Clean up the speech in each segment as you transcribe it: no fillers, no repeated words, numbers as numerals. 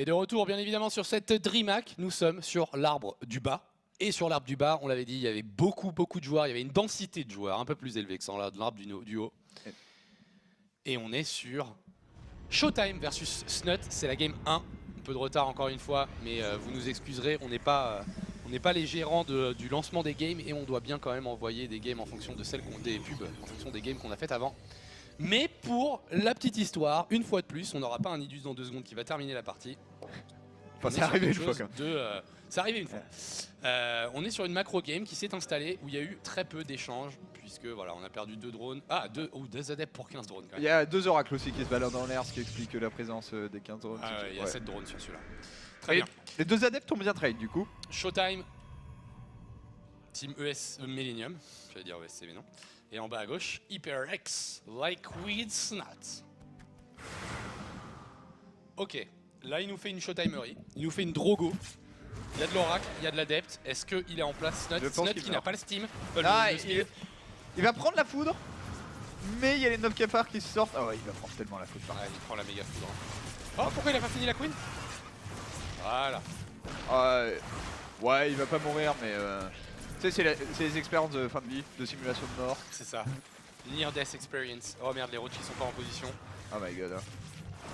de retour bien évidemment sur cette DreamHack, nous sommes sur l'arbre du bas. Et sur l'arbre du bas, on l'avait dit, il y avait beaucoup de joueurs, il y avait une densité de joueurs un peu plus élevée que sur l'arbre du haut. Et on est sur Showtime versus Snut, c'est la game 1. Un peu de retard encore une fois, mais vous nous excuserez, on n'est pas les gérants du lancement des games et on doit bien quand même envoyer des games en fonction de celles des pubs, en fonction des games qu'on a faites avant. Mais pour la petite histoire, une fois de plus, on n'aura pas un Idus dans 2 secondes qui va terminer la partie. Enfin, c'est arrivé une fois quand même. C'est arrivé une fois. On est sur une macro game qui s'est installée où il y a eu très peu d'échanges, puisque voilà, on a perdu 2 drones. Ah, 2 adeptes pour 15 drones quand même. Il y a 2 oracles aussi qui se baladent dans l'air, ce qui explique la présence des 15 drones. Ah ouais, il y a 7 drones sur celui-là. Très bien. Les 2 adeptes ont bien trade du coup. Showtime, Team Millennium, j'allais dire ESC mais non. Et en bas à gauche, HyperX, Liquid Snut. Ok, là il nous fait une Showtimerie, il nous fait une Drogo. Il y a de l'oracle, il y a de l'adepte. Est-ce qu'il est en place Snut qui n'a pas le steam. Il va prendre la foudre, mais il y a les 9 cafards qui sortent. Ah ouais, il va prendre tellement la foudre. Ouais, il prend la méga foudre. Oh, pourquoi il a pas fini la queen? Voilà. Ouais, il va pas mourir, mais tu sais, c'est les expériences de fin de vie, de simulation de mort. C'est ça. Near Death Experience. Oh merde, les roaches qui sont pas en position. Oh my god.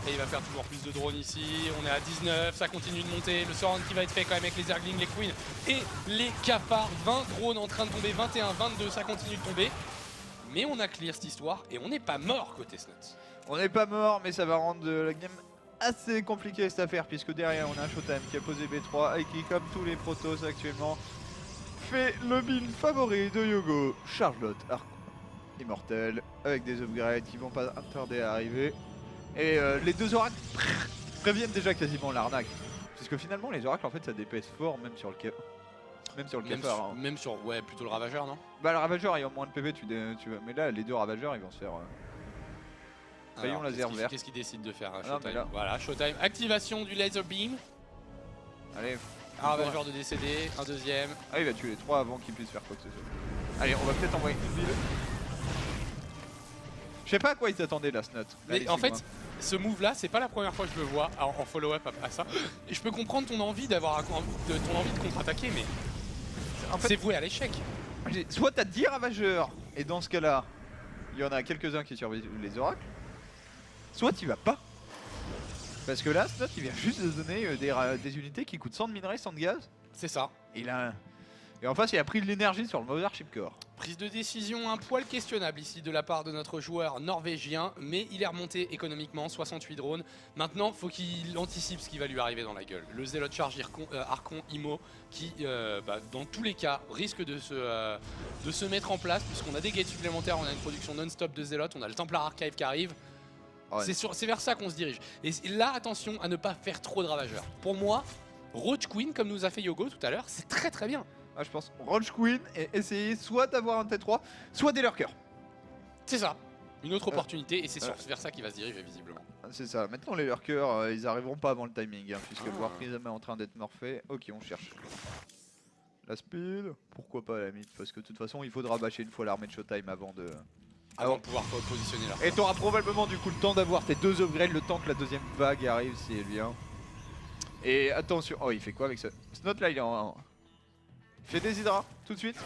Et il va faire toujours plus de drones ici. On est à 19, ça continue de monter. Le surround qui va être fait quand même avec les Zerglings, les Queens et les cafards. 20 drones en train de tomber, 21, 22, ça continue de tomber. Mais on a clear cette histoire et on n'est pas mort côté Snut. On n'est pas mort, mais ça va rendre la game assez compliquée cette affaire, puisque derrière on a un Showtime qui a posé B3 et qui, comme tous les protos actuellement, fait le build favori de Yogo, Charlotte, Arc Immortel, avec des upgrades qui vont pas tarder à arriver. Et les 2 oracles préviennent déjà quasiment l'arnaque. Parce que finalement les oracles en fait ça DPS fort même sur le cafard. Même sur ouais, plutôt le ravageur, non? Bah le ravageur ayant moins de PV tu vois. Mais là les 2 ravageurs ils vont se faire rayon laser vert. Qu'est-ce qu'il décide de faire Showtime? Voilà, Showtime, activation du laser beam. Allez. Un ravageur de décédé, un deuxième. Ah il va tuer les 3 avant qu'il puisse faire quoi que ce soit. Allez, on va peut-être envoyer une build. Je sais pas à quoi ils s'attendaient là, Snut. Mais en fait, ce move là, c'est pas la première fois que je le vois en follow-up à ça. Et je peux comprendre ton envie de contre-attaquer, mais en fait, c'est voué à l'échec. Soit t'as 10 ravageurs, et dans ce cas-là, il y en a quelques-uns qui survivent les oracles. Soit tu vas pas. Parce que là, Snut il vient juste de donner des unités qui coûtent 100 de minerais, 100 de gaz. C'est ça. Et en face, il a pris de l'énergie sur le Mothership Core. Prise de décision un poil questionnable ici de la part de notre joueur norvégien, mais il est remonté économiquement, 68 drones. Maintenant, faut qu'il anticipe ce qui va lui arriver dans la gueule. Le Zealot Charge Archon Imo qui, dans tous les cas, risque de se mettre en place puisqu'on a des gates supplémentaires, on a une production non-stop de Zealot, on a le Templar Archive qui arrive. Ouais. C'est vers ça qu'on se dirige. Et là, attention à ne pas faire trop de ravageurs. Pour moi, Roach Queen, comme nous a fait Yogo tout à l'heure, c'est très bien. Ah, je pense Roach Queen et essayer soit d'avoir un T3, soit des lurkers. C'est ça. Une autre opportunité et c'est vers ça qu'il va se diriger visiblement. C'est ça. Maintenant les lurkers, ils arriveront pas avant le timing, hein, puisque le War Prism est en train d'être morphé. Ok, on cherche. La speed, pourquoi pas à la limite, parce que de toute façon il faudra bâcher une fois l'armée de Showtime avant de pouvoir positionner là. Et t'auras probablement du coup le temps d'avoir tes 2 upgrades, le temps que la deuxième vague arrive si elle vient. Et attention, oh il fait quoi avec ça? Snut là il est en... Il fait des hydras tout de suite.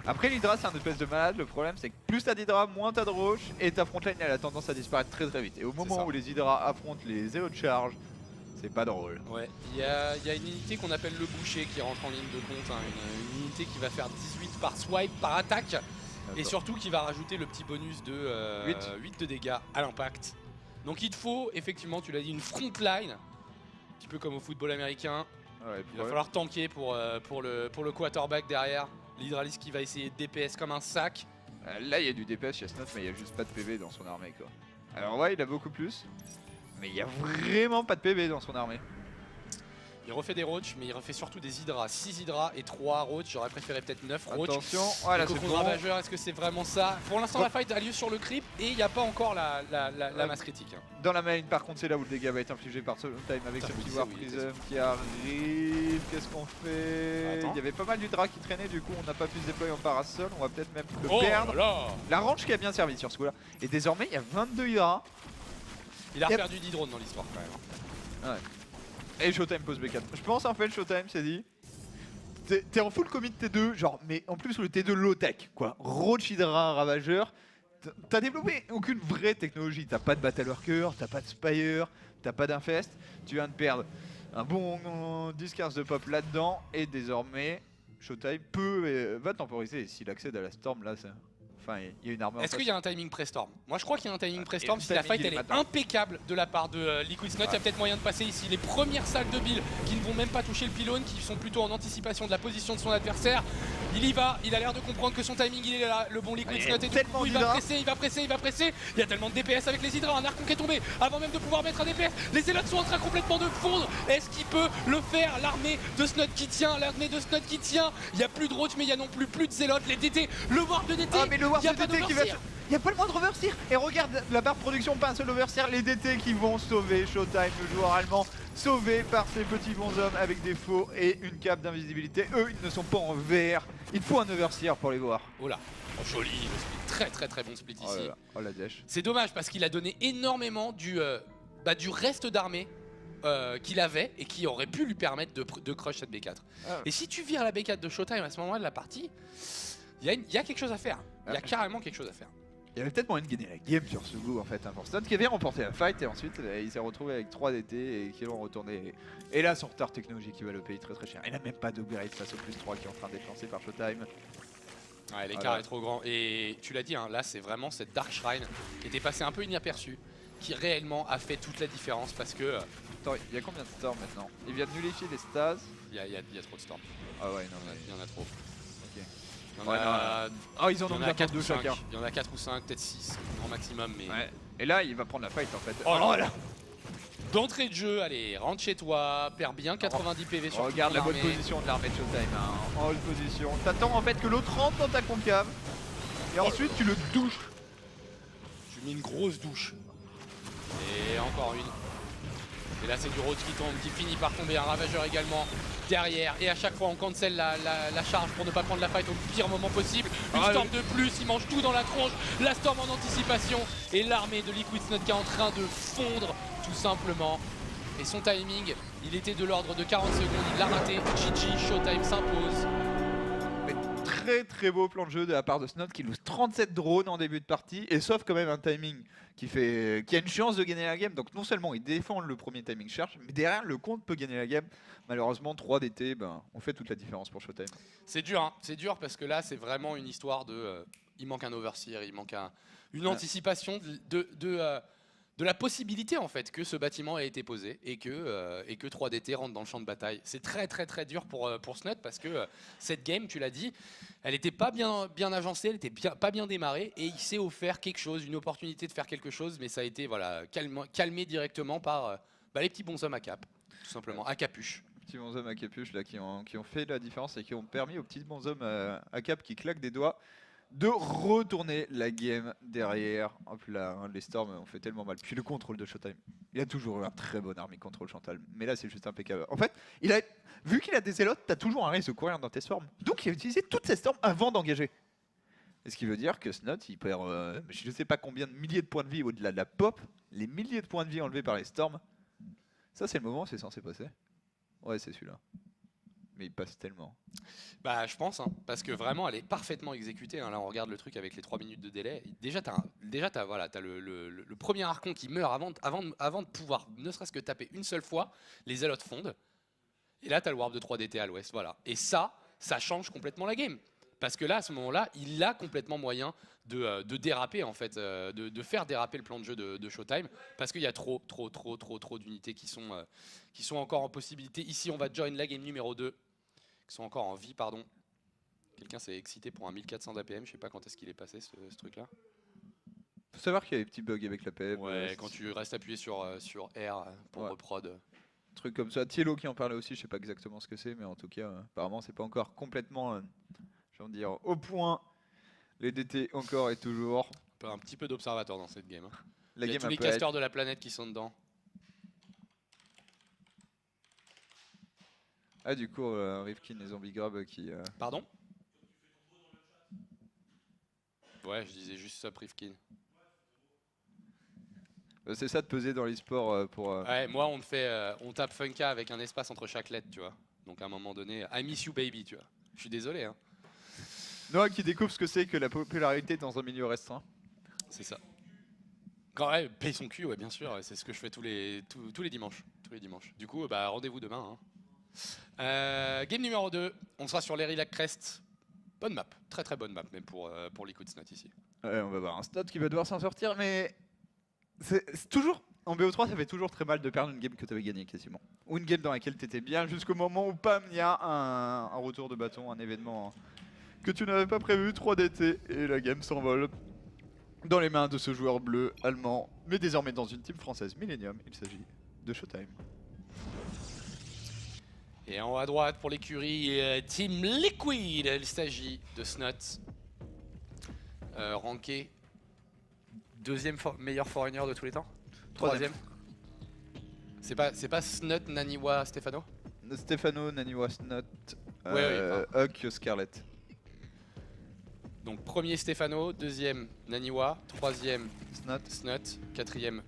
Après l'hydra c'est un espèce de malade, le problème c'est que plus t'as d'hydra, moins t'as de roche et ta frontline elle a tendance à disparaître très vite. Et au moment où les hydras affrontent les Zealot Charge, c'est pas drôle. Ouais, il y a une unité qu'on appelle le boucher qui rentre en ligne de compte, hein. une unité qui va faire 18 par swipe, par attaque. Et surtout qui va rajouter le petit bonus de 8 de dégâts à l'impact. Donc il te faut effectivement, tu l'as dit, une frontline, un petit peu comme au football américain. Ouais, il va falloir tanker pour le quarterback derrière. L'hydraliste qui va essayer de DPS comme un sac. Là il y a du DPS chez Snut mais il y a juste pas de PV dans son armée quoi. Alors ouais il a beaucoup plus, mais il y a vraiment pas de PV dans son armée. Il refait des roach, mais il refait surtout des hydras. 6 hydras et 3 roach, j'aurais préféré peut-être 9 roach. Attention, voilà, c'est bon. Ravageur, est-ce que c'est vraiment ça? Pour l'instant la fight a lieu sur le creep et il n'y a pas encore la masse critique. Dans la main par contre c'est là où le dégât va être infligé par Showtime avec ce petit War Prism qui arrive. Qu'est-ce qu'on fait? Il y avait pas mal d'hydras qui traînaient, du coup on n'a pas pu se déployer en parasol, on va peut-être même le perdre. La range qui a bien servi sur ce coup là. Et désormais il y a 22 hydras. Il a perdu 10 drones dans l'histoire quand même. Ouais. Et Showtime pose B4. Je pense en fait Showtime s'est dit, t'es en full commit T2, genre, mais en plus le T2 low tech, quoi. Roach Hydra Ravageur. T'as développé aucune vraie technologie. T'as pas de Battle Worker, t'as pas de Spire, t'as pas d'Infest. Tu viens de perdre un bon 10-15 de pop là-dedans. Et désormais, Showtime va temporiser. S'il accède à la Storm, là, enfin, il y a une armure. Est-ce qu'il y a un timing pré-storm? Moi je crois qu'il y a un timing pré-storm. le Si la timing, fight il est elle est maintenant. impeccable de la part de Liquid Snot, il y a peut-être moyen de passer ici. Les premières salles de build qui ne vont même pas toucher le pylône, qui sont plutôt en anticipation de la position de son adversaire. Il y va, il a l'air de comprendre que son timing il est là, le bon Liquid Snot, et du coup il va presser, il va presser, il va presser. Il y a tellement de DPS avec les hydras, un Archon qui est tombé avant même de pouvoir mettre un DPS. Les Zélotes sont en train complètement de fondre. Est-ce qu'il peut le faire? L'armée de Snot qui tient, l'armée de Snot qui tient. Il n'y a plus de Roach, mais il y a non plus de Zélotes. Les DT, le Warp de DT. Ah mais le Warp il y a de pas DT qui va... d'overseer. Il n'y a pas le moindre overseer. Et regarde la barre de production, pas un seul overseer. Les DT qui vont sauver Showtime, le joueur allemand, sauvé par ces petits bonshommes avec des faux et une cape d'invisibilité. Eux, ils ne sont pas en vert. Il faut un overseer pour les voir. Oh là, oh, joli, le split. Très bon split ici. Oh la dèche. C'est dommage parce qu'il a donné énormément du reste d'armée qu'il avait et qui aurait pu lui permettre de crush cette B4. Ah. Et si tu vires la B4 de Showtime à ce moment-là de la partie, il y a quelque chose à faire. Il y a carrément quelque chose à faire. Il y avait peut-être moyen de gagner la game sur ce goût en fait, pour Snot qui avait remporté la fight et ensuite il s'est retrouvé avec 3 DT et qui l'ont retourné. Et là son retard technologique qui va le payer très cher. Il n'a même pas d'upgrade face au +3 qui est en train d'être lancé par Showtime. Ouais, l'écart est trop grand. Et tu l'as dit, hein, là c'est vraiment cette Dark Shrine qui était passée un peu inaperçue, qui réellement a fait toute la différence parce que... Attends, il y a combien de storms maintenant? Il vient de nullifier les stas. Il y a trop de storms. Ah ouais, non, Il y en a trop. Ok. Il y en a... Ah, ils en ont Il y en a 4 deux ou 5. chacun. Il y en a 4 ou 5, peut-être 6 en maximum. Mais... Ouais. Et là, il va prendre la fight en fait. Oh là. D'entrée de jeu, allez, rentre chez toi, perds bien 90 PV sur Regarde la bonne armée. position de l'armée de Showtime, hein. En haute position. T'attends en fait que l'autre rentre dans ta concave. Et ensuite, tu le douches. Tu mets une grosse douche. Et encore une. Et là, c'est du Roach qui tombe, qui finit par tomber. Un Ravageur également derrière. Et à chaque fois, on cancel la charge pour ne pas prendre la fight au pire moment possible. Une Storm de plus, il mange tout dans la tronche. La Storm en anticipation. Et l'armée de Liquid Snot qui est en train de fondre, tout simplement. Et son timing, il était de l'ordre de 40 secondes. Il l'a raté. GG, Showtime s'impose. Très beau plan de jeu de la part de Snot qui lose 37 drones en début de partie et sauf quand même un timing qui a une chance de gagner la game. Donc non seulement il défend le premier timing charge, mais derrière le compte peut gagner la game. Malheureusement 3 DT, on fait toute la différence pour Showtime. C'est dur, hein. C'est dur parce que là c'est vraiment une histoire de... il manque un overseer, il manque une anticipation de la possibilité en fait que ce bâtiment ait été posé et que 3DT rentre dans le champ de bataille. C'est très dur pour Snot parce que cette game, tu l'as dit, elle n'était pas bien agencée, elle n'était pas bien démarrée et il s'est offert quelque chose, une opportunité de faire quelque chose, mais ça a été voilà, calmé directement par les petits bonshommes à cap, tout simplement, à capuche. Petits bonshommes à capuche là, qui ont fait la différence et qui ont permis aux petits bonshommes à cap qui claquent des doigts de retourner la game derrière. Hop là, hein, les Storms ont fait tellement mal. Puis le contrôle de Showtime. Il a toujours eu un très bon army contrôle Chantal. Mais là, c'est juste impeccable. En fait, vu qu'il a des Zélotes, t'as toujours un risque de courir dans tes Storms. Donc il a utilisé toutes ces Storms avant d'engager. Et ce qui veut dire que Snot, il perd je ne sais pas combien de milliers de points de vie au-delà de la pop. Les milliers de points de vie enlevés par les Storms. Ça, c'est le moment où c'est censé passer. Ouais, c'est celui-là. Mais il passe tellement. Bah je pense, hein, parce que vraiment elle est parfaitement exécutée. Hein. Là on regarde le truc avec les 3 minutes de délai. Déjà t'as le premier Archon qui meurt avant de pouvoir ne serait-ce que taper une seule fois. Les Zélotes fondent. Et là t'as le Warp de 3DT à l'ouest. Voilà. Et ça change complètement la game. Parce que là à ce moment-là, il a complètement moyen de déraper en fait, de faire déraper le plan de jeu de Showtime. Parce qu'il y a trop d'unités qui sont encore en possibilité. Ici on va join la game numéro 2. Qui sont encore en vie, pardon. Quelqu'un s'est excité pour un 1400 d'APM, je sais pas quand est-ce qu'il est passé ce truc-là. Faut savoir qu'il y a des petits bugs avec l'APM. Ouais, quand tu restes appuyé sur R pour reprod. Truc comme ça. Tielo qui en parlait aussi, je sais pas exactement ce que c'est, mais en tout cas, apparemment, c'est pas encore complètement, j'ai envie de dire, au point. Les DT encore et toujours. Un petit peu d'observateur dans cette game. Hein. La Il y a game tous les casteurs de la planète qui sont dedans. Ah, du coup, Rifkin et Zombie Grab qui. Pardon? Ouais, je disais juste ça, Rifkin. C'est ça de peser dans l'e-sport pour. Ouais, moi on tape Funka avec un espace entre chaque lettre, tu vois. Donc à un moment donné, I miss you baby, tu vois. Je suis désolé, hein. Noah qui découvre ce que c'est que la popularité dans un milieu restreint. C'est ça. Quand ouais, paye son cul, ouais, bien sûr. C'est ce que je fais tous les dimanches. Tous les dimanches. Du coup, bah, rendez-vous demain. Hein. Game numéro 2, on sera sur l'Erilac Crest. Bonne map, très très bonne map même pour Liquid Snot ici. Ouais, on va voir un Snot qui va devoir s'en sortir, mais c'est toujours en BO3, ça fait toujours très mal de perdre une game que tu avais gagnée quasiment. Ou une game dans laquelle tu étais bien jusqu'au moment où pam, il y a un retour de bâton, un événement que tu n'avais pas prévu, 3DT, et la game s'envole dans les mains de ce joueur bleu allemand, mais désormais dans une team française Millennium. Il s'agit de Showtime. Et en haut à droite pour l'écurie Team Liquid, il s'agit de Snot. Ranké deuxième meilleur foreigner de tous les temps. Troisième. C'est pas Snot, Naniwa, Stefano. Stefano, Naniwa, Snot, Ouais, Huck, Scarlett. Donc premier Stefano, deuxième Naniwa, troisième Snot, quatrième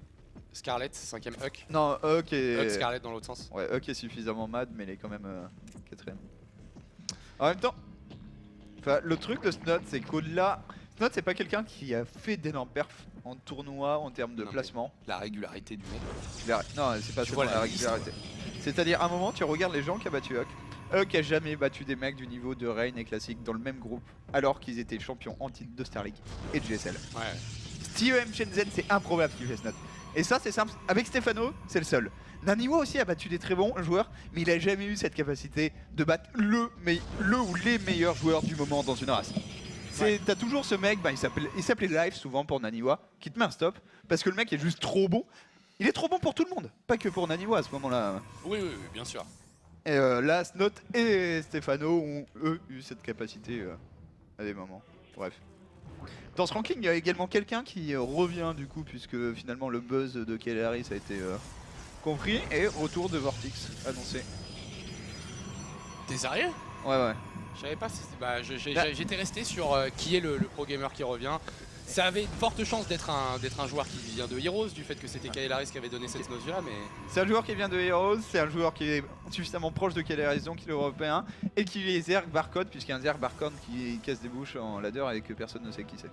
Scarlett, cinquième Huck. Non, Huck et... Huck Scarlett dans l'autre sens. Ouais, Huck est suffisamment mad, mais il est quand même quatrième. En même temps, le truc de Snot, c'est qu'au-delà... Snot, c'est pas quelqu'un qui a fait d'énormes perfs en tournoi, en termes de placement. La régularité du mec. Non, c'est pas seulement la régularité. C'est-à-dire, à un moment, tu regardes les gens qui a battu Huck. Huck a jamais battu des mecs du niveau de Reign et Classic dans le même groupe, alors qu'ils étaient champions en titre de Star League et de GSL. Ouais. TEM Shenzhen, c'est improbable qu'il fait Snot. Et ça, c'est simple. Avec Stefano, c'est le seul. Naniwa aussi a battu des très bons joueurs, mais il a jamais eu cette capacité de battre le ou les meilleurs joueurs du moment dans une race. Ouais. T'as toujours ce mec, bah, il s'appelait Live souvent pour Naniwa, qui te met un stop, parce que le mec est juste trop bon. Il est trop bon pour tout le monde, pas que pour Naniwa à ce moment-là. Oui, bien sûr. Et là, Snot et Stefano ont eux eu cette capacité à des moments. Bref. Dans ce ranking, il y a également quelqu'un qui revient du coup, puisque finalement le buzz de Kelly Harris a été compris, et retour de Vortix annoncé. T'es sérieux? Ouais. Je savais pas si j'étais resté sur qui est le pro gamer qui revient. Ça avait de fortes chances d'être un joueur qui vient de Heroes, du fait que c'était Kelly Harris qui avait donné cette notion-là, mais... C'est un joueur qui vient de Heroes, c'est un joueur qui est suffisamment proche de Kelly Harris, donc il est européen, et qui est Zerg Barcode, puisqu'il y a un Zerg Barcode qui casse des bouches en ladder et que personne ne sait qui c'est.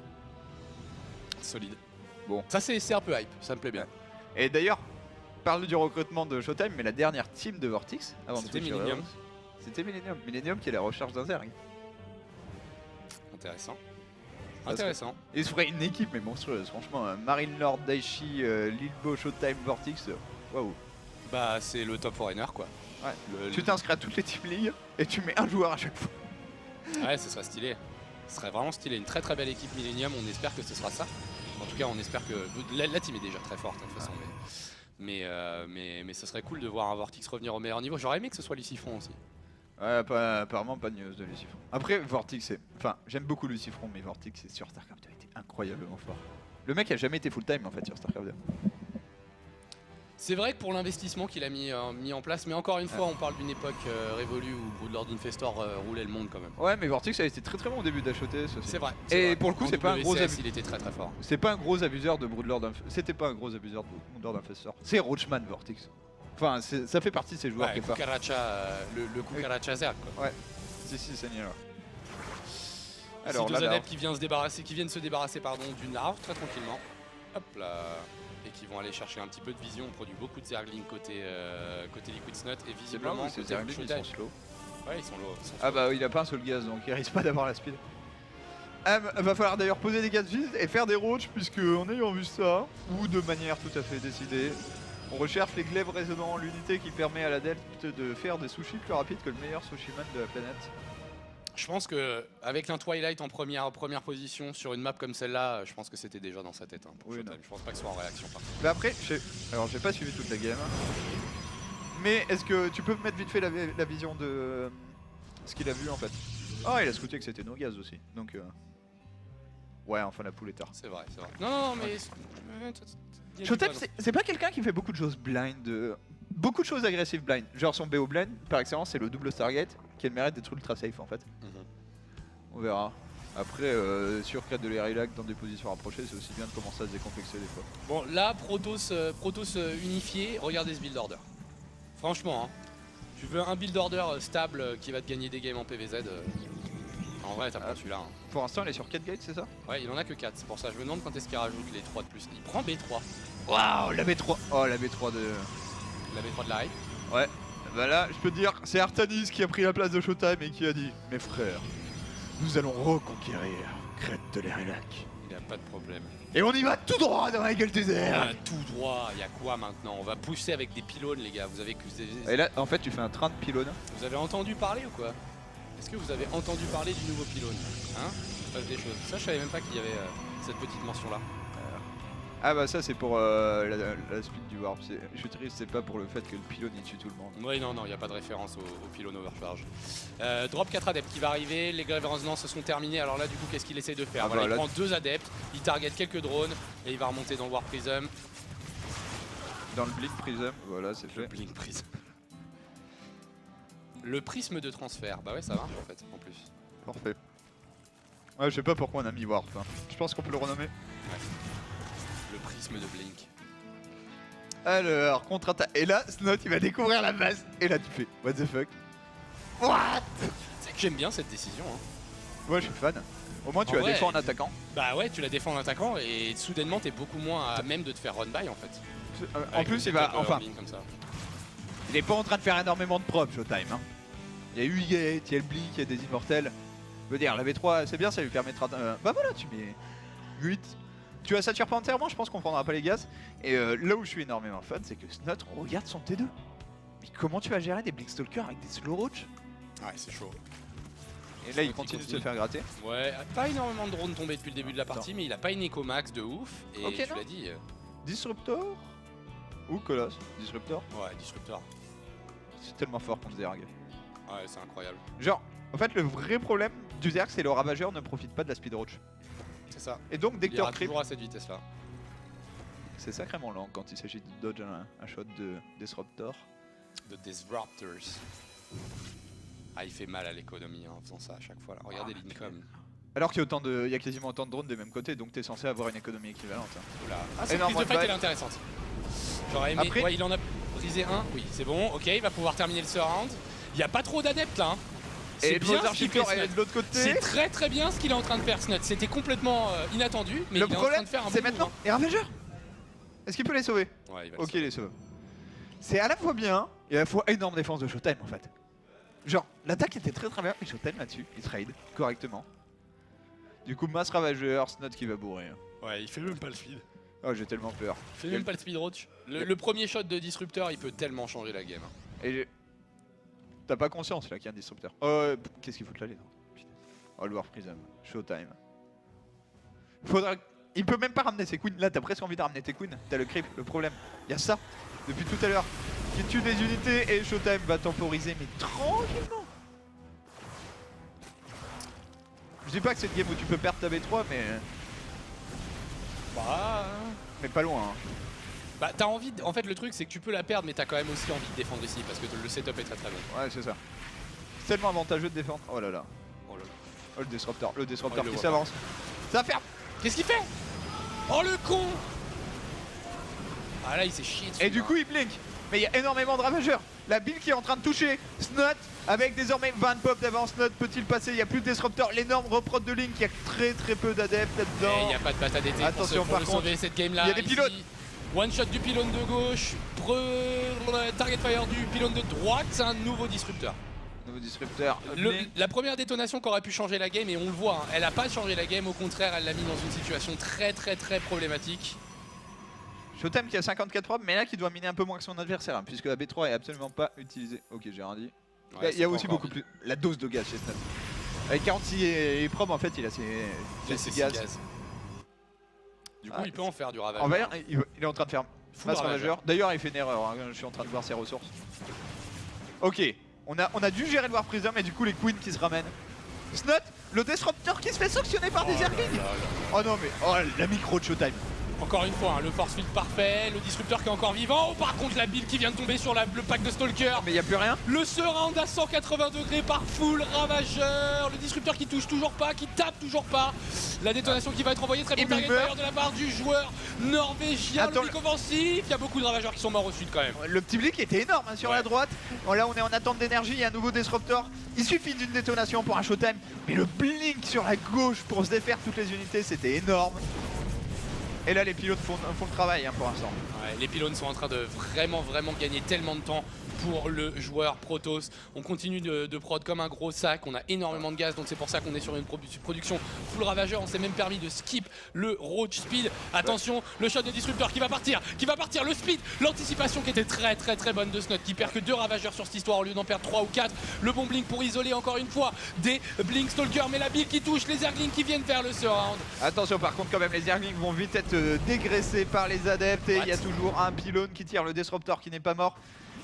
Solide. Bon. Ça c'est un peu hype, ça me plaît bien. Et d'ailleurs, parle du recrutement de Showtime, mais la dernière team de Vortix, avant c'était Millennium. C'était Millennium qui est la recherche d'un Zerg. Intéressant. Il se ferait une équipe mais monstrueuse, franchement. Marine Lord, Daichi, Lilbo, Showtime, Vortix, waouh. Bah c'est le top foreigner quoi. Ouais. Tu t'inscris à toutes les team leagues et tu mets un joueur à chaque fois. Ouais, ce serait stylé. Ce serait vraiment stylé. Une très très belle équipe Millennium, on espère que ce sera ça. En tout cas, on espère que... La team est déjà très forte de toute façon. Mais ce serait cool de voir un Vortix revenir au meilleur niveau. J'aurais aimé que ce soit Lucifron aussi. Ouais, apparemment pas de news de Lucifron. Après, Vortix, c'est... Enfin, j'aime beaucoup Lucifron, mais Vortix, c'est sur StarCraft 2, était incroyablement fort. Le mec a jamais été full-time en fait sur StarCraft 2. C'est vrai que pour l'investissement qu'il a mis en place, mais encore une fois, on parle d'une époque révolue où Broodlord Infestor roulait le monde quand même. Ouais, mais Vortix a été très très bon au début d'HOTS aussi. C'est vrai. Et pour le coup, c'est pas un gros abuseur. Il était très très fort. C'est pas un gros abuseur de Broodlord. C'était pas un gros abuseur de Broodlord Infestor. C'est Roachman Vortix. Enfin, ça fait partie de ces joueurs qui est fort. Le Kukaracha Zerg quoi. Ouais. Si, Seigneur. Alors deux adeptes qui viennent se débarrasser d'une larve très tranquillement. Hop là. Et qui vont aller chercher un petit peu de vision. On produit beaucoup de Zerglings côté Liquid Snot et visiblement ces Zerglings ils sont slow. Ouais, ils sont low. Ah bah il a pas un seul gaz donc il risque pas d'avoir la speed. Va falloir d'ailleurs poser des gaz vides et faire des roaches puisque en ayant vu ça, ou de manière tout à fait décidée, on recherche les glaives résonnants, l'unité qui permet à la Delft de faire des sushis plus rapides que le meilleur sushiman de la planète. Je pense que avec un Twilight en première position sur une map comme celle-là, je pense que c'était déjà dans sa tête. Hein, pour Showtime. Je pense pas que ce soit en réaction. Mais après, alors j'ai pas suivi toute la game. Mais est-ce que tu peux me mettre vite fait la vision de ce qu'il a vu en fait? Oh, il a scouté que c'était no gaz aussi. Donc ouais, enfin la poule est tard. C'est vrai. Non, mais Showtime, c'est pas quelqu'un qui fait beaucoup de choses blind. Beaucoup de choses agressives blind. Genre son BO blind, par excellence, c'est le double Stargate qui a le mérite d'être ultra safe en fait. On verra. Après, sur Crête de l'Erilac dans des positions rapprochées, c'est aussi bien de commencer à se décomplexer des fois. Bon, là, Protoss unifié, regardez ce build order. Franchement, hein, tu veux un build order stable qui va te gagner des games en PVZ, en vrai, t'as pas celui-là. Hein. Pour l'instant, il est sur 4 gates, c'est ça? Ouais, il en a que 4, c'est pour ça. Je me demande quand est-ce qu'il rajoute les 3 de plus. Il prend B3. Waouh, la B3. Oh, la B3 de... La B3 de la hype. Ouais. Bah là, je peux te dire, c'est Artanis qui a pris la place de Showtime et qui a dit: mes frères, nous allons reconquérir Crête de l'Erilac. Il a pas de problème. Et on y va tout droit dans la gueule des airs. Tout droit, il y a quoi maintenant? On va pousser avec des pylônes, les gars. Vous avez, Et là, en fait, tu fais un train de pylônes. vous avez entendu parler ou quoi? Est-ce que vous avez entendu parler du nouveau pylône? Hein? Il se passe des choses. Ça, je savais même pas qu'il y avait cette petite mention-là. Ah bah ça c'est pour la speed du warp. Je suis triste, c'est pas pour le fait que le pylône il tue tout le monde. Oui, non, il n'y a pas de référence au pylône overcharge. Drop 4 adeptes qui va arriver, les Reverencements se sont terminés. Alors là, du coup, qu'est-ce qu'il essaie de faire? Ah Voilà, bah, il là, prend 2 adeptes, il target quelques drones et il va remonter dans le Warp Prism. Dans le Blink Prism, voilà, c'est fait. Blink Prism. Le prisme de transfert, bah ouais, ça marche en fait, en plus. Parfait. Ouais, je sais pas pourquoi on a mis warp. Hein. Je pense qu'on peut le renommer. Ouais. Le prisme de Blink. Alors, contre-attaque. Et là, Snot il va découvrir la base. Et là, tu fais what the fuck? What? C'est que j'aime bien cette décision. Hein. Moi, je suis fan. Au moins, tu En la vrai, défends en attaquant. Bah ouais, tu la défends en attaquant et soudainement t'es beaucoup moins à même de te faire run by en fait. En Avec plus, le il va. setup, Enfin, Orlin comme ça. il est pas en train de faire énormément de prop, Showtime. Hein. Il y a 8 gates, il y a le Blink, il y a des immortels. Je veux dire, la V3, c'est bien, ça lui permettra de. Bah voilà, tu mets 8. Tu as saturé pas entièrement, je pense qu'on prendra pas les gaz. Et là où je suis énormément fan, c'est que Snot regarde son T2. Mais comment tu vas gérer des Blinkstalkers avec des slow roach? Ouais, c'est chaud. Et là, il continue de se faire gratter. Ouais, pas énormément de drones tombés depuis le début de la partie, mais il a pas une éco max de ouf. Et Ok, tu non. l'as dit. Disruptor ou Colosse? Disruptor? Ouais, Disruptor. C'est tellement fort contre Zerg. Ouais, c'est incroyable. Genre, en fait, le vrai problème du Zerg, c'est le Ravageur ne profite pas de la speed roach. C'est ça. Et donc, dès que Il tu ira creep, toujours à cette vitesse-là. c'est sacrément lent quand il s'agit de dodge un shot de Disruptor. De Disruptors. Ah, il fait mal à l'économie hein, en faisant ça à chaque fois. Là. Regardez l'income. Alors qu'il y a quasiment autant de drones des mêmes côtés, donc t'es censé avoir une économie équivalente. Hein. Oula. Ah, cette Énorme prise de fight, fight. elle est intéressante. J'aurais aimé. Après- Ouais, il en a brisé un. Oui, c'est bon. Ok, il va pouvoir terminer le surround. Il n'y a pas trop d'adeptes là. Hein. Et C'est bien Mother ce qu'il fait, Shifter est Snot. de l'autre côté. C'est très très bien ce qu'il est en train de faire, Snot. C'était complètement inattendu, mais Le il est en train problème, de faire un c'est bon maintenant. move, Et Ravageur, est-ce qu'il peut les sauver? hein. Ouais, il va le Ok, sauver. les sauve. C'est à la fois bien et à la fois énorme défense de Showtime en fait. Genre, l'attaque était très très bien et Showtime là-dessus, il trade correctement. Du coup, masse Ravageur, Snot qui va bourrer. Ouais, il fait même pas le speed. Oh, j'ai tellement peur. Il fait même pas le speed roach. Le premier shot de Disruptor, il peut tellement changer la game. hein. Et t'as pas conscience là qu'il y a un disrupteur. Oh, qu'est-ce qu'il faut te l'aller non? Putain. Oh, le Warp Prism, Showtime. Il peut même pas ramener ses queens. Là, t'as presque envie de ramener tes queens. T'as le creep, le problème. Il y a ça, depuis tout à l'heure, qui tue des unités et Showtime va temporiser, mais tranquillement. Je dis pas que c'est une game où tu peux perdre ta B3, Bah, mais pas loin. Hein. bah t'as envie. En fait, le truc, c'est que tu peux la perdre, mais t'as quand même aussi envie de défendre ici parce que le setup est très très bon. Ouais, c'est ça. C'est tellement avantageux de défendre. Oh là là. Oh là là. Oh, le disrupteur Oh, il le qui voit s'avance. Ça va faire. Qu'est-ce qu'il fait? Oh le con! Ah là, il s'est chié dessus. Et du hein. coup, il blink. Mais il y a énormément de ravageurs. La build qui est en train de toucher Snot avec désormais 20 pop d'avance. Snot peut-il passer? Il n'y a plus de disrupteur. L'énorme reprod de Link. Il y a très très peu d'adeptes Et il là-dedans. n'y a pas de bataille d'été Attention, pour par le contre, sauver cette game là. il y a des pylônes. One shot du pylône de gauche, target fire du pylône de droite, c'est un nouveau disrupteur. Nouveau disrupteur. La première détonation qui aurait pu changer la game, et on le voit, hein, elle a pas changé la game, au contraire elle l'a mis dans une situation très très très problématique. Showtime qui a 54 probes, mais là qui doit miner un peu moins que son adversaire, hein, puisque la B3 est absolument pas utilisée. Ok, j'ai rien dit. Ouais, Il y a c'est aussi pas beaucoup encore plus. La dose de gaz chez Snot. Avec 46 et probes, en fait, il a ses, Il a ses ses gaz. gaz. Du coup, Ah, il peut en faire du ravage. En vrai, il est en train de faire Full masse ravageur. ravageur. D'ailleurs, il fait une erreur, hein, je suis en train de voir ses ressources. Ok, on a dû gérer le War Prism et du coup les queens qui se ramènent. Snot, le disrupteur qui se fait sanctionner par des Zerglings. Oh non mais, oh la micro de Showtime. Encore une fois, hein, le force field parfait, le disrupteur qui est encore vivant. Oh, par contre, la build qui vient de tomber sur le pack de Stalker. Mais il n'y a plus rien. Le surround à 180 degrés par full ravageur. Le disrupteur qui touche toujours pas, qui tape toujours pas. La détonation qui va être envoyée, très bon target fire de la part du joueur norvégien. Attends, le pic offensif. Il y a beaucoup de ravageurs qui sont morts au sud quand même. Le petit Blink était énorme hein, sur la droite. Bon, là, on est en attente d'énergie. Il y a un nouveau disruptor. Il suffit d'une détonation pour un showtime. Mais le Blink sur la gauche pour se défaire toutes les unités, c'était énorme. Et là, les pilotes font le travail hein, pour l'instant. Ouais, les pylônes sont en train de vraiment gagner tellement de temps pour le joueur Protoss. On continue de prod comme un gros sac, on a énormément de gaz, donc c'est pour ça qu'on est sur une production full ravageur. On s'est même permis de skip le roach speed. Attention, le shot de disrupteur qui va partir, le speed, l'anticipation qui était très bonne de Snot, qui perd que 2 ravageurs sur cette histoire au lieu d'en perdre 3 ou 4. Le bon blink pour isoler encore une fois des blink stalker, mais la build qui touche, les Zerglings qui viennent vers le surround. Attention par contre quand même, les Zerglings vont vite être dégraissés par les adeptes et il y a toujours un pylône qui tire le disruptor qui n'est pas mort.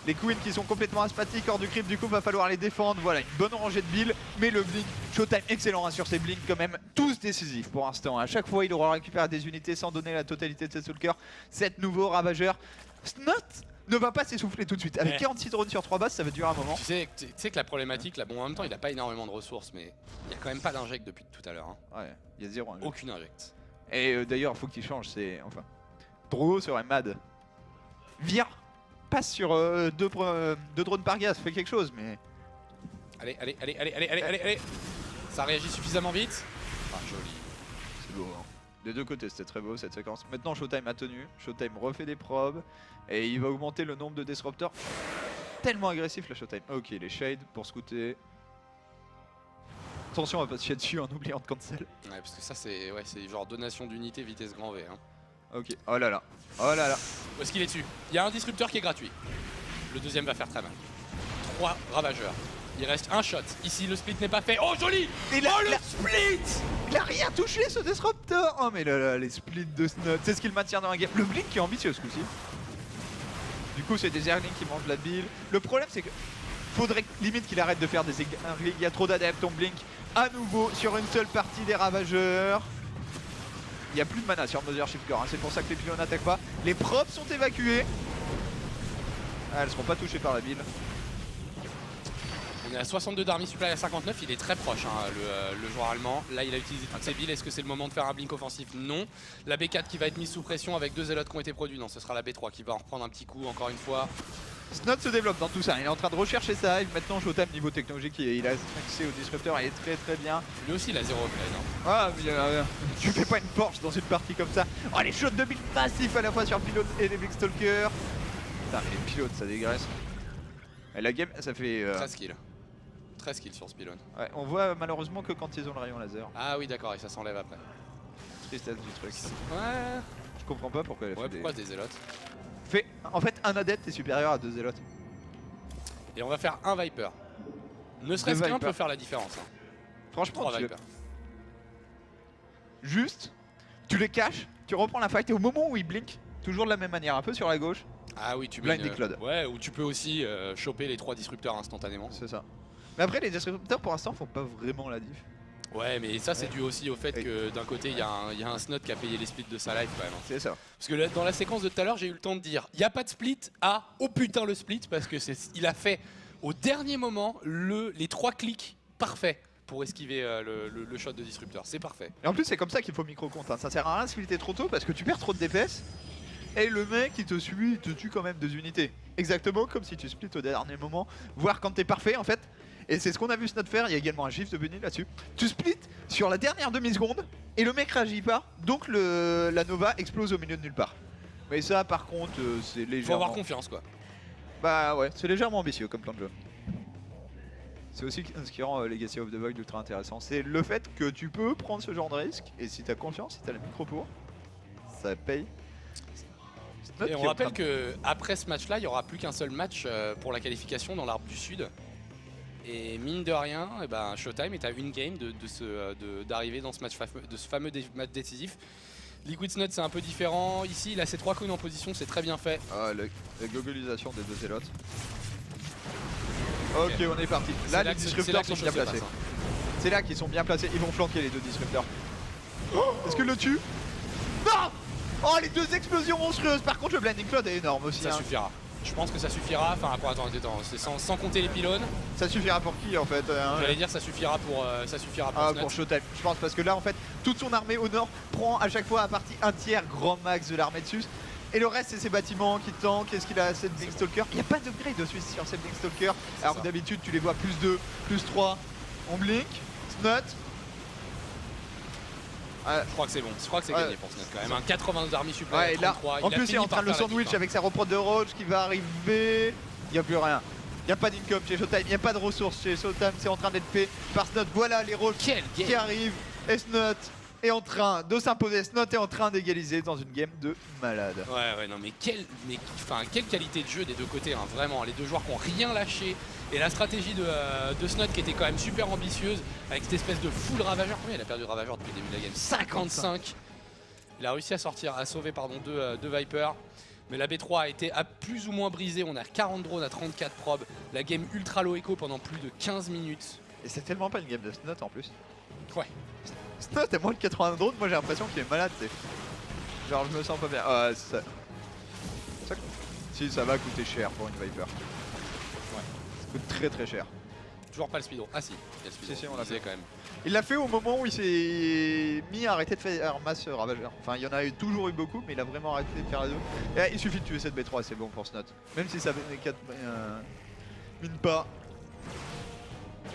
Les Queens qui sont complètement aspathiques hors du crypt, du coup va falloir les défendre. Voilà, une bonne rangée de build, mais le blink, showtime excellent hein, sur ces blinks quand même, tous décisifs pour l'instant. À chaque fois il aura récupéré des unités sans donner la totalité de ses stalkers. 7 nouveaux ravageurs. Snot ne va pas s'essouffler tout de suite. Avec 46 drones sur 3 bases, ça va durer un moment. Tu sais que la problématique, là, bon en même temps il a pas énormément de ressources, mais il y a quand même pas d'inject depuis tout à l'heure. Hein. Ouais, il y a 0 inject. Aucune inject. Et d'ailleurs il faut qu'il change, c'est enfin. Drogo serait mad. Vire, passe sur 2 drones par gaz, fait quelque chose, mais. Allez. Ça réagit suffisamment vite. Ah, joli. C'est beau, hein. Des deux côtés, c'était très beau cette séquence. Maintenant, Showtime a tenu. Showtime refait des probes. Et il va augmenter le nombre de disruptors. Tellement agressif, le Showtime. Ok, les shades pour scouter. Attention, on va pas se chier dessus en oubliant de cancel. Ouais, parce que ça, c'est genre donation d'unité vitesse grand V. Hein. Ok, oh là là. Oh là là. Où est-ce qu'il est dessus? Il y a un disrupteur qui est gratuit. Le deuxième va faire très mal. 3 ravageurs. Il reste un shot. Ici, le split n'est pas fait. Oh, joli! Et là, oh, le split! Il a rien touché, ce disruptor! Oh, mais là, les splits de Snot. C'est ce qu'il maintient dans la game. Le blink qui est ambitieux ce coup-ci. Du coup, c'est des Zerglings qui mangent la build. Le problème, c'est que faudrait limite qu'il arrête de faire des Zerglings. Il y a trop d'adeptes. On blink à nouveau sur une seule partie des ravageurs. Il n'y a plus de mana sur Mothership Core, hein. C'est pour ça que les pylônes n'attaquent pas. Les props sont évacués. Ah, elles seront pas touchées par la build. On est à 62 d'army supply à 59, il est très proche hein, le joueur allemand. Là il a utilisé toutes ses billes, est-ce que c'est le moment de faire un blink offensif? Non. La B4 qui va être mise sous pression avec 2 zélotes qui ont été produits, non ce sera la B3 qui va en reprendre un petit coup encore une fois. Snot se développe dans tout ça, il est en train de rechercher sa hive. Maintenant Showtime niveau technologique, il a accès au disrupteur, il est très bien. Lui aussi il a 0 upgrade. Hein. Ah mais tu fais pas une Porsche dans une partie comme ça. Oh les shots de build massifs à la fois sur Pylone et les Big Stalkers. Putain mais les pilotes ça dégraisse. Et la game ça fait... 13 kills. 13 kills sur ce pylône. Ouais, on voit malheureusement que quand ils ont le rayon laser. Ah oui d'accord, et ça s'enlève après. Tristesse du truc. Ouais. Je comprends pas pourquoi elle fait pourquoi des zélotes? En fait un adepte est supérieur à 2 zélotes. Et on va faire un Viper. Ne serait-ce qu'un peut faire la différence. Hein. Franchement, 3 Vipers. Juste, tu les caches, tu reprends la fight et au moment où ils blink, toujours de la même manière, un peu sur la gauche. Ah oui, tu blind mets des Claude. Ouais, ou tu peux aussi choper les 3 disrupteurs instantanément. C'est ça. Mais après les disrupteurs pour l'instant font pas vraiment la diff. Ouais mais ça c'est dû aussi au fait que d'un côté il y a un Snot qui a payé les splits de sa life quand même. C'est ça. Parce que dans la séquence de tout à l'heure j'ai eu le temps de dire il n'y a pas de split à oh putain le split parce que il a fait au dernier moment les 3 clics parfaits pour esquiver le shot de disrupteur. C'est parfait. Et en plus c'est comme ça qu'il faut micro-compte. Hein. Ça sert à rien de splitter trop tôt parce que tu perds trop de DPS. Et le mec qui te suit, il te tue quand même 2 unités. Exactement comme si tu splits au dernier moment, voire quand t'es parfait en fait. Et c'est ce qu'on a vu Snot faire, il y a également un gif de Bunny là-dessus. Tu splits sur la dernière demi-seconde et le mec réagit pas, donc la Nova explose au milieu de nulle part. Mais ça par contre c'est légèrement... Faut avoir confiance quoi. Bah ouais, c'est légèrement ambitieux comme plan de jeu. C'est aussi ce qui rend Legacy of the Void ultra intéressant. C'est le fait que tu peux prendre ce genre de risque et si t'as confiance, si t'as la micro pour, ça paye. Et on rappelle que après ce match là, il n'y aura plus qu'un seul match pour la qualification dans l'arbre du sud. Et mine de rien, eh ben, Showtime est à une game d'arriver dans ce match de ce fameux match décisif. Liquid Snot c'est un peu différent. Ici il a ses 3 coins en position, c'est très bien fait. Ah la gogolisation des 2 zélotes. Ok on est parti. Là les disrupteurs sont bien placés. C'est là qu'ils sont bien placés, ils vont flanquer les 2 disrupteurs. Oh, est-ce que le tue? Non. Oh, les deux explosions monstrueuses. Par contre, le Blinding Cloud est énorme aussi. Ça hein. suffira. Je pense que ça suffira. Enfin, attends, c'est sans compter les pylônes. Ça suffira pour qui en fait hein. J'allais dire ça suffira pour Snut. Pour Showtime, je pense, parce que là en fait, toute son armée au nord prend à chaque fois à partie un tiers grand max de l'armée dessus. Et le reste, c'est ses bâtiments qui tankent. Est-ce qu'il a cette Blinkstalker? Il n'y a pas d'upgrade de Suisse sur cette Blinkstalker. Alors que d'habitude, tu les vois plus 2, plus 3. On blink, Snut. Je crois que c'est bon, je crois que c'est gagné pour Snut quand même. Un 80 d'armées supplémentaires. Ouais, et là, en plus, il est en train de le sandwich avec sa reprod de Roach qui va arriver. Il n'y a plus rien. Il n'y a pas d'income chez Showtime, il n'y a pas de ressources chez Showtime, c'est en train d'être fait par Snut. Voilà les Roach qui arrivent. Et Snut est en train de s'imposer. Snut est en train d'égaliser dans une game de malade. Ouais, non, mais quelle qualité de jeu des deux côtés, hein, vraiment. Les deux joueurs qui n'ont rien lâché. Et la stratégie de Snut qui était quand même super ambitieuse avec cette espèce de full ravageur. Combien il a perdu de ravageur depuis le début de la game? 55. Il a réussi à sauver deux Vipers. Mais la B3 a été plus ou moins brisée. On a 40 drones à 34 probes. La game ultra low echo pendant plus de 15 minutes. Et c'est tellement pas une game de Snut en plus. Ouais. Snut a moins de 80 drones, moi j'ai l'impression qu'il est malade. Genre je me sens pas bien. Ah, c'est ça. Si, ça va coûter cher pour une Viper. Ouais. Ça coûte très très cher. Toujours pas le speedrun. Ah si, il y a le speedrun. Si, on l'a fait quand même. Il l'a fait au moment où il s'est mis à arrêter de faire masse ravageur. Enfin, il y en a toujours eu beaucoup, mais il a vraiment arrêté de faire les deux. Et il suffit de tuer cette B3 et c'est bon pour Snut. Même si ça mine pas.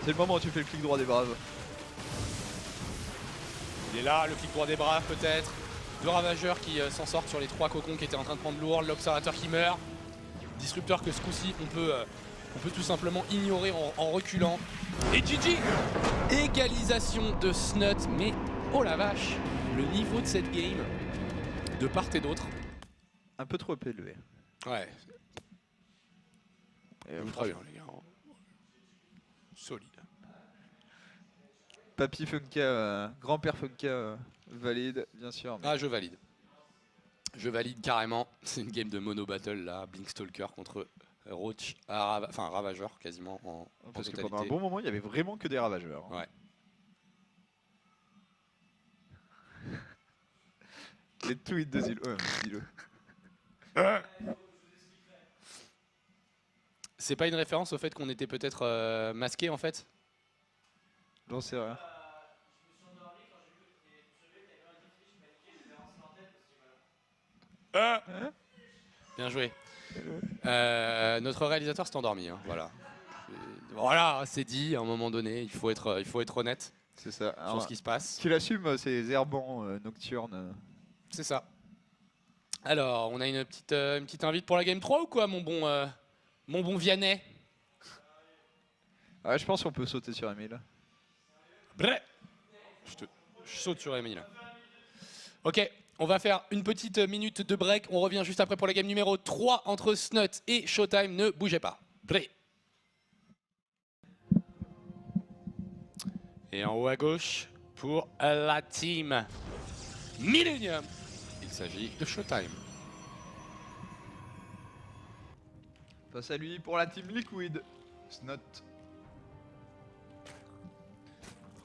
C'est le moment où tu fais le clic droit des braves. Il est là, le clic droit des braves peut-être. Deux ravageurs qui s'en sortent sur les trois cocons qui étaient en train de prendre lourd. L'observateur qui meurt. Disrupteur que ce coup-ci on peut tout simplement ignorer en reculant. Et GG! Égalisation de Snut, mais oh la vache! Le niveau de cette game, de part et d'autre. Un peu trop élevé. Ouais. Très bien les gars. Solide. Papy Funka, grand-père Funka valide, bien sûr. Mais... Ah, je valide. Je valide carrément. C'est une game de mono battle là, Blinkstalker contre Roach, Ravageur quasiment en Parce que totalité. pendant un bon moment, il y avait vraiment que des Ravageurs. Ouais. Les tweets de Zilo. C'est pas une référence au fait qu'on était peut-être masqué en fait? J'en sais rien. Bien joué. Notre réalisateur s'est endormi, hein, voilà. Voilà, c'est dit, à un moment donné, il faut être honnête. C'est ça. Sur ce qui se passe. Qu'il assume ses herbants nocturnes. C'est ça. Alors, on a une petite invite pour la game 3 ou quoi, mon bon Vianney? Ouais, je pense qu'on peut sauter sur Emile. Bref. Je saute sur Emile. Ok, on va faire une petite minute de break. On revient juste après pour la game numéro 3 entre Snut et Showtime. Ne bougez pas. Bref. Et en haut à gauche, pour la team Millennium, il s'agit de Showtime. Face à lui pour la team Liquid, Snut.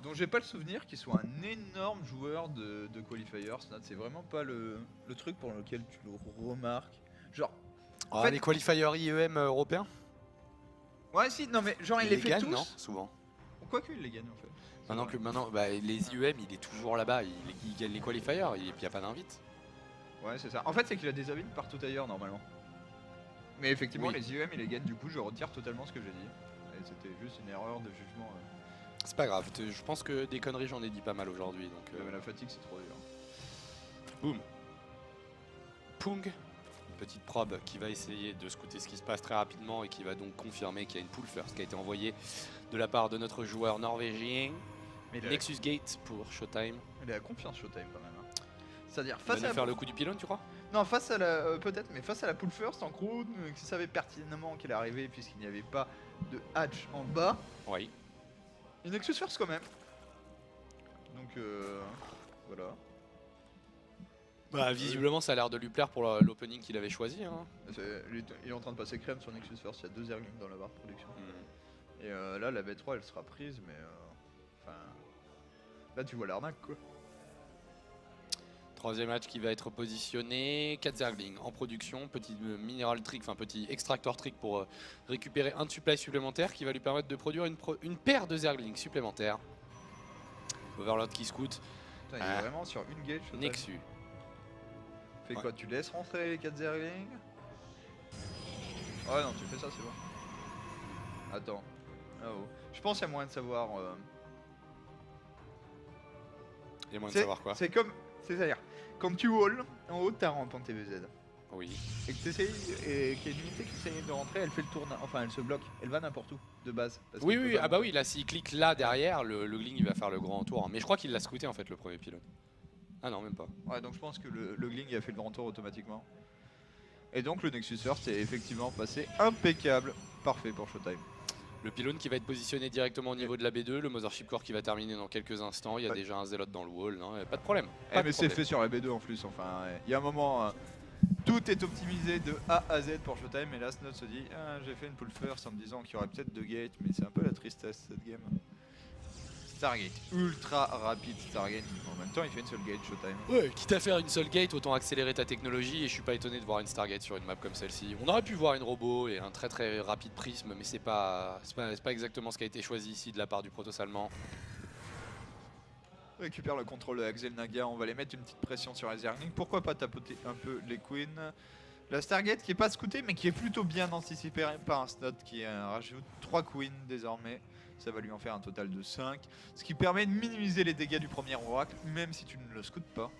Dont j'ai pas le souvenir qu'il soit un énorme joueur de qualifier. Snut, c'est vraiment pas le truc pour lequel tu le remarques. Genre. En fait, les qualifiers IEM européens? Ouais, si, non, mais genre il les fait gagne, tous. non, souvent. Quoi qu'il les gagne en fait. Maintenant, les IEM, il est toujours là-bas, il gagne les qualifiers, et puis il n'y a pas d'invite. Ouais, c'est ça. En fait, c'est qu'il a des invites partout ailleurs normalement. Mais effectivement, Oui. les IEM, il les gagne, du coup, je retire totalement ce que j'ai dit. Et c'était juste une erreur de jugement. C'est pas grave, je pense que des conneries, j'en ai dit pas mal aujourd'hui. Donc, Mais la fatigue, c'est trop dur. Boum. Pung. Une petite probe qui va essayer de scouter ce qui se passe très rapidement et qui va donc confirmer qu'il y a une pull first qui a été envoyée de la part de notre joueur norvégien. Mais Nexus Gate pour Showtime. il a confiance Showtime quand même. Hein. C'est-à-dire Il face va à nous faire le coup du pylône, tu crois? Non, face à la peut-être, mais face à la pull first en gros, qui savait pertinemment qu'elle arrivait puisqu'il n'y avait pas de hatch en bas. Oui. Une Nexus first quand même. Donc voilà. Bah, visiblement, ça a l'air de lui plaire pour l'opening qu'il avait choisi. Hein. Il est en train de passer crème sur Nexus first. Il y a 2 airlings dans la barre de production. Et là, la B3 elle sera prise, mais enfin. Là, tu vois l'arnaque quoi. Troisième match qui va être positionné. 4 Zerglings en production. Petit mineral trick, enfin petit extractor trick pour récupérer un supply supplémentaire qui va lui permettre de produire une paire de Zerglings supplémentaires. Overlord qui scout. Putain, il est vraiment sur une gauge. Nexus. Fais quoi, tu laisses rentrer les 4 Zerglings? Ouais, non, tu fais ça, c'est bon. Attends. Ah oh. Je pense qu'il y a moyen de savoir. Il y a moyen de savoir quoi? C'est comme. C'est-à-dire, quand tu wall, en haut, t'as rampe en TVZ. Oui. Et que t'essayes, et qu'il y a une unité qui essaye de rentrer, elle fait le tour. Enfin, elle se bloque. Elle va n'importe où, de base. Oui, oui, ah bah oui, là, s'il clique là derrière, le Gling il va faire le grand tour. Mais je crois qu'il l'a scouté en fait, le premier pylône. Ah non, même pas. Ouais, donc je pense que le Gling a fait le grand tour automatiquement. Et donc le Nexus First est effectivement passé impeccable. Parfait pour Showtime. Le pylône qui va être positionné directement au niveau de la B2, le Mothership Core qui va terminer dans quelques instants. Il y a déjà un Zealot dans le wall, non, pas de problème. Mais c'est fait sur la B2 en plus. Enfin, il y a un moment, tout est optimisé de A à Z pour Showtime. Et là, Snod se dit j'ai fait une pull first en me disant qu'il y aurait peut-être 2 gates, mais c'est un peu la tristesse cette game. Stargate, ultra rapide Stargate. En même temps, il fait une seule gate Showtime. Ouais, quitte à faire une seule gate, autant accélérer ta technologie. Et je suis pas étonné de voir une Stargate sur une map comme celle-ci. On aurait pu voir une robot et un très très rapide prisme, mais c'est pas exactement ce qui a été choisi ici de la part du Protoss allemand. On récupère le contrôle de Axel Naga. On va les mettre une petite pression sur les Zerglings. Pourquoi pas tapoter un peu les Queens. La Stargate qui est pas scoutée, mais qui est plutôt bien anticipée par un Snod qui rajoute 3 Queens désormais. Ça va lui en faire un total de 5. Ce qui permet de minimiser les dégâts du premier oracle, même si tu ne le scoutes pas.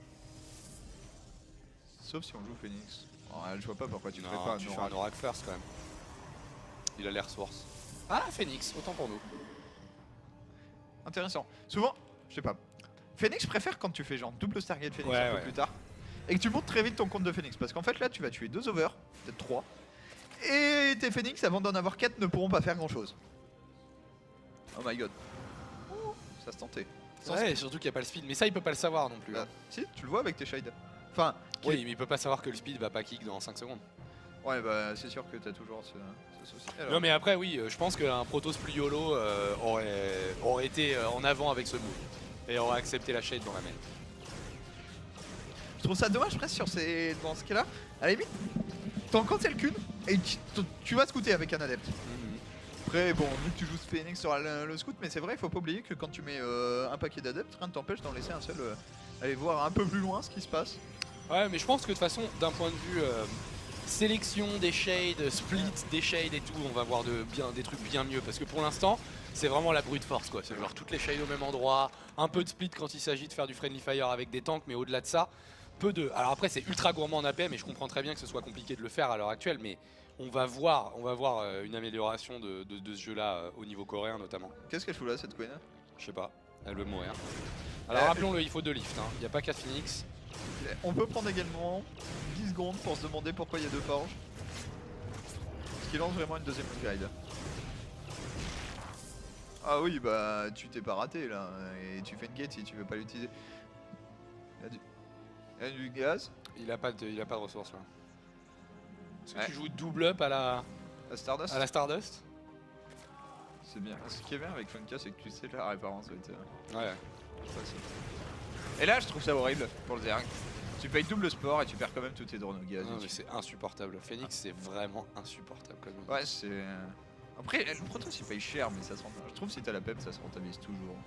Sauf si on joue Phoenix. Oh, je vois pas pourquoi tu ferais pas tu fais un oracle first quand même. Il a l'air source. Ah, Phoenix, autant pour nous. Intéressant. Souvent, je sais pas. Phoenix préfère quand tu fais genre double Stargate Phoenix un peu plus tard. Et que tu montes très vite ton compte de Phoenix. Parce qu'en fait là, tu vas tuer 2 over, peut-être 3. Et tes Phoenix, avant d'en avoir 4, ne pourront pas faire grand chose. Oh my god. Ouh, ça se tentait. Ouais, surtout qu'il n'y a pas le speed, mais ça il peut pas le savoir non plus. Hein. Si, tu le vois avec tes shades. Enfin, oui, mais il peut pas savoir que le speed va pas kick dans 5 secondes. Ouais, bah c'est sûr que t'as toujours ce souci. Alors. Non, mais après, oui, je pense qu'un Protoss plus YOLO aurait été en avant avec ce move et aurait accepté la shade dans la main. Je trouve ça dommage presque dans ce cas-là. À la limite, t'en cancel qu'une et tu vas scouter avec un adepte. Après, bon, vu que tu joues Phoenix sur le scout, mais c'est vrai, il faut pas oublier que quand tu mets un paquet d'adeptes, rien ne t'empêche d'en laisser un seul aller voir un peu plus loin ce qui se passe. Ouais, mais je pense que de toute façon, d'un point de vue sélection des shades, split des shades et tout, on va voir des trucs bien mieux. Parce que pour l'instant, c'est vraiment la brute force quoi. C'est genre toutes les shades au même endroit, un peu de split quand il s'agit de faire du friendly fire avec des tanks, mais au-delà de ça, peu de. Alors après, c'est ultra gourmand en APM et je comprends très bien que ce soit compliqué de le faire à l'heure actuelle, mais on va voir une amélioration de ce jeu-là au niveau coréen notamment. Qu'est-ce qu'elle fout là, cette queen? Je sais pas, elle veut mourir. Alors rappelons-le, il faut 2 lifts, il n'y a pas 4 Phoenix. On peut prendre également 10 secondes pour se demander pourquoi il y a 2 forges. Ce qui lance vraiment une deuxième guide. Ah oui, bah tu t'es pas raté là, et tu fais une gate si tu veux pas l'utiliser. Il y a du gaz. Il a pas de ressources là. Est-ce que tu joues double up à la Stardust? À la Stardust? C'est bien. Ce qui est bien avec Funka, c'est que tu sais la référence. Ouais. Et là, je trouve ça horrible pour le Zerg. Tu payes double sport et tu perds quand même tous tes drones au gaz. Non, mais c'est insupportable. Phoenix, c'est vraiment insupportable comme mode. Ouais, c'est. Après, le Protoss il paye cher, mais ça se rentabilise. Je trouve que si t'as la PEP, ça se rentabilise toujours.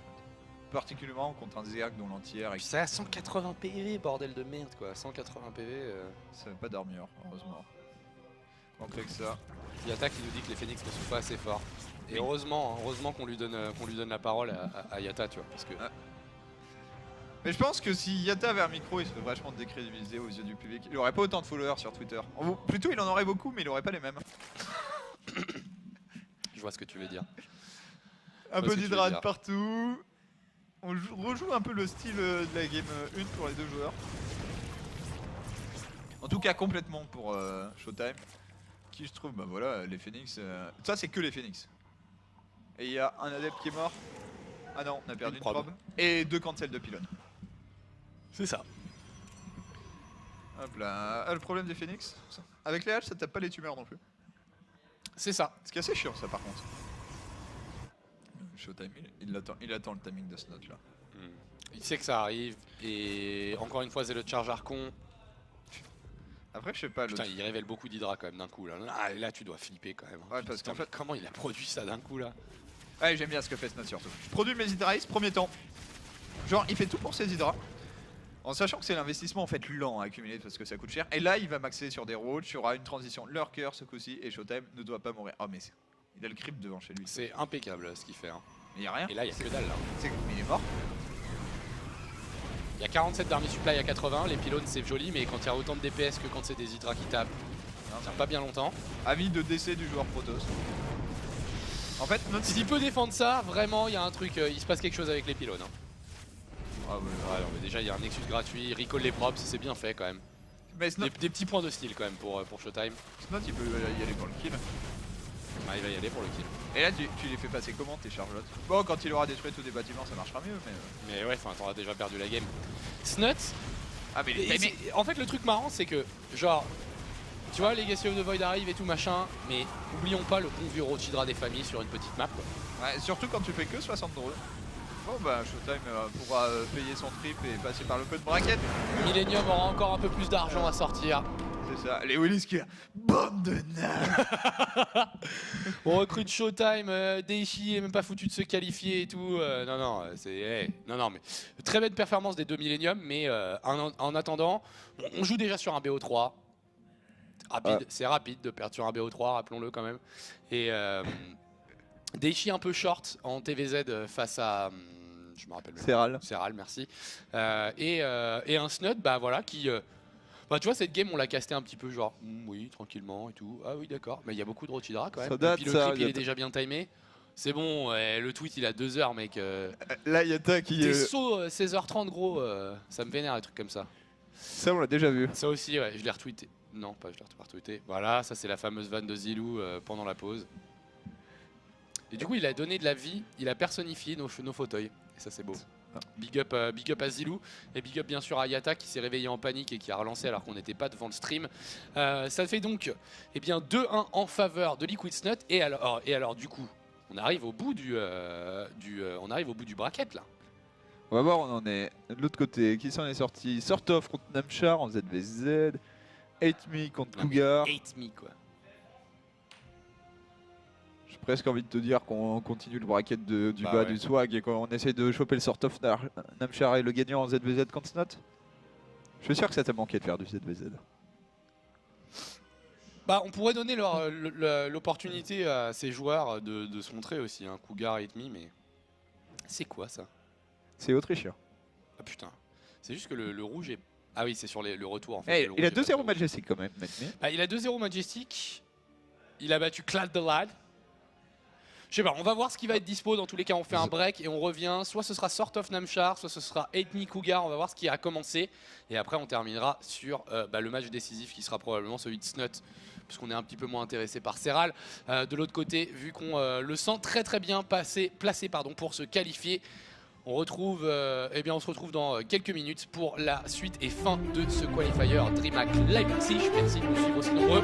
Particulièrement contre un Zerg dont l'entière est. C'est à 180 PV, bordel de merde quoi. 180 PV. Ça va pas d'armure, heureusement. Donc avec ça. Yata qui nous dit que les Phoenix ne sont pas assez forts. Et heureusement qu'on lui donne la parole à Yata, tu vois. Parce que. Mais je pense que si Yata avait un micro, il serait vachement décrédibilisé aux yeux du public. Il aurait pas autant de followers sur Twitter. Plutôt, il en aurait beaucoup, mais il aurait pas les mêmes. Je vois ce que tu veux dire. Un peu d'hydrate partout. On rejoue un peu le style de la game 1 pour les 2 joueurs. En tout cas, complètement pour Showtime. Qui je trouve, bah voilà, les Phoenix. Ça, c'est que les Phoenix. Et il y a un adepte qui est mort. Ah non, on a perdu une probe. Et 2 cancels de pylône. C'est ça. Hop là. Le problème des Phoenix, avec les haches, ça tape pas les tumeurs non plus. C'est ça. Ce qui est assez chiant, ça par contre. Showtime, il attend le timing de ce note là. Il sait que ça arrive. Et encore une fois, c'est le charge Archon. Après, je sais pas. Putain, il révèle beaucoup d'Hydra quand même d'un coup là. Ah, là, tu dois flipper quand même. Ouais, parce qu'en fait. Comment il a produit ça d'un coup là? Ouais, j'aime bien ce que fait Snot surtout. Je produis mes Hydralis, premier temps. Genre, il fait tout pour ses Hydras. En sachant que c'est l'investissement en fait lent à accumuler parce que ça coûte cher. Et là, il va maxer sur des roads, il y aura une transition lurker ce coup-ci. Et Showtime ne doit pas mourir. Oh, mais il a le creep devant chez lui. C'est impeccable ce qu'il fait. Hein. Mais il y a rien. Et là, il y a que dalle là. Mais il est mort. Il y a 47 d'army supply à 80. Les pylônes, c'est joli, mais quand il y a autant de DPS que quand c'est des Hydras qui tapent, ça tient pas bien longtemps. Avis de décès du joueur Protoss. En fait, s'il peut défendre ça, vraiment, il y a un truc, il se passe quelque chose avec les pylônes. Hein. Ah ouais, non, mais déjà, il y a un Nexus gratuit, recall les props, c'est bien fait quand même. Mais Snot... des petits points de style quand même pour Showtime. Snot, il peut y aller pour le kill. Ah, il va y aller pour le kill. Et là, tu les fais passer comment tes chargelottes? Bon, quand il aura détruit tous des bâtiments, ça marchera mieux, mais... Mais ouais, enfin, t'auras déjà perdu la game. Snot, ah, mais en fait, le truc marrant, c'est que, genre, tu vois, Legacy of the Void arrive et tout machin, mais oublions pas le bon vieux Rochidra des familles sur une petite map. Quoi. Ouais, surtout quand tu fais que 60 drones. Bon bah Showtime pourra payer son trip et passer par le code bracket. Millennium aura encore un peu plus d'argent à sortir. C'est ça, les Willis qui a bande de nains. On recrute Showtime, Daichi est même pas foutu de se qualifier et tout. Non, mais très belle performance des deux Millennium, mais en attendant, on joue déjà sur un BO3. Rapide, c'est rapide de perdre sur un BO3, rappelons-le quand même. Et Daichi un peu short en TVZ face à... je me rappelle. Serral, merci. Et un Snot, bah voilà, qui... bah tu vois, cette game, on l'a casté un petit peu genre, oui, tranquillement et tout. Ah oui, d'accord. Mais il y a beaucoup de Rochidra quand même. Et puis le clip, il est déjà bien timé. C'est bon, le tweet, il a 2 heures, mec. Là, il y a ta qui... Des sauts 16h30, gros, ça me vénère, des trucs comme ça. Ça, on l'a déjà vu. Ça aussi, ouais, je l'ai retweeté. Non, pas je l'ai retweeté. Voilà, ça c'est la fameuse vanne de Zilou pendant la pause. Et du coup, il a donné de la vie, il a personnifié nos fauteuils. Et ça, c'est beau. Big up à Zilou. Et big up bien sûr à Yata qui s'est réveillé en panique et qui a relancé alors qu'on n'était pas devant le stream. Ça fait donc 2-1 en faveur de Liquid Snot. Et alors du coup, on arrive au bout du bracket là. On va voir, on en est de l'autre côté. Qui s'en est sorti? Sortov contre Namchar en ZVZ. 8me contre Cougar. 8me quoi. J'ai presque envie de te dire qu'on continue le bracket du bas du swag et qu'on essaie de choper le sort of Namchar et le gagnant en ZVZ contre Snot. Je suis sûr que ça t'a manqué de faire du ZVZ. Bah, on pourrait donner l'opportunité à ces joueurs de se montrer aussi, hein, Cougar et 8me, mais c'est quoi ça? C'est autrichien. Ah putain, c'est juste que le rouge est... Ah oui, c'est sur le retour en fait. Hey, il a 2-0 Majestic quand même. Ah, il a 2-0 Majestic. Il a battu Clad the Lad. Je sais pas, on va voir ce qui va être dispo. Dans tous les cas, on fait un break et on revient. Soit ce sera Sort of Namchar, soit ce sera 8me Cougar. On va voir ce qui a commencé. Et après, on terminera sur le match décisif qui sera probablement celui de Snot, puisqu'on est un petit peu moins intéressé par Serral. De l'autre côté, vu qu'on le sent très bien placé pour se qualifier, on se retrouve dans quelques minutes pour la suite et fin de ce qualifier DreamHack Leipzig. Merci de nous suivre aussi nombreux.